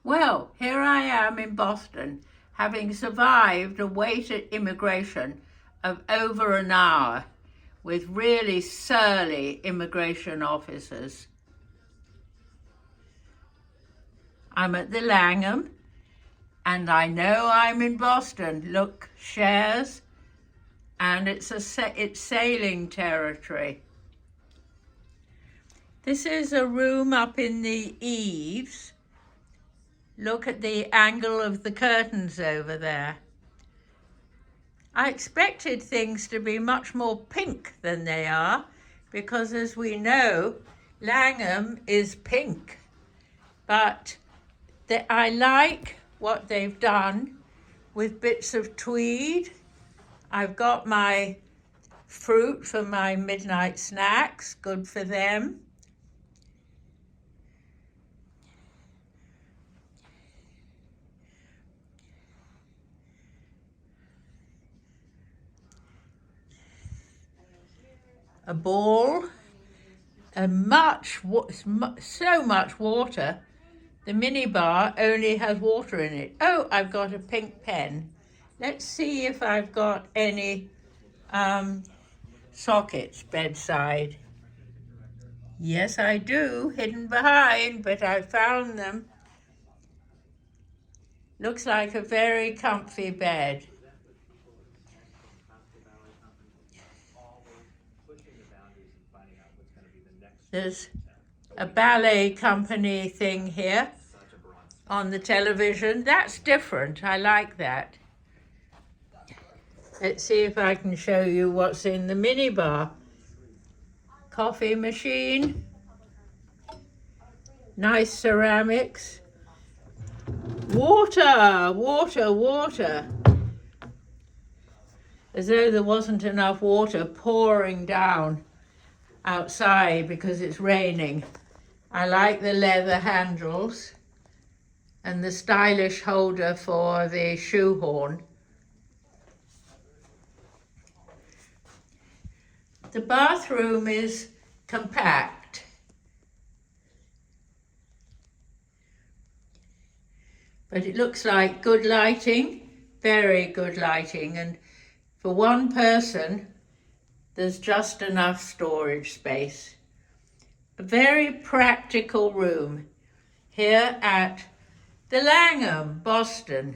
Well, here I am in Boston, having survived a wait at immigration of over an hour with really surly immigration officers. I'm at the Langham, and I know I'm in Boston. Look, shares, and it's sailing territory. This is a room up in the eaves. Look at the angle of the curtains over there. I expected things to be much more pink than they are, because as we know, Langham is pink. But I like what they've done with bits of tweed. I've got my fruit for my midnight snacks, good for them. A ball, and so much water. The minibar only has water in it. Oh, I've got a pink pen. Let's see if I've got any sockets bedside. Yes, I do, hidden behind, but I found them. Looks like a very comfy bed. There's a ballet company thing here on the television. That's different. I like that. Let's see if I can show you what's in the minibar. Coffee machine. Nice ceramics. Water, water, water. As though there wasn't enough water pouring down outside because it's raining. I like the leather handles and the stylish holder for the shoehorn. The bathroom is compact. But it looks like good lighting, very good lighting, and for one person, there's just enough storage space. A very practical room here at the Langham, Boston.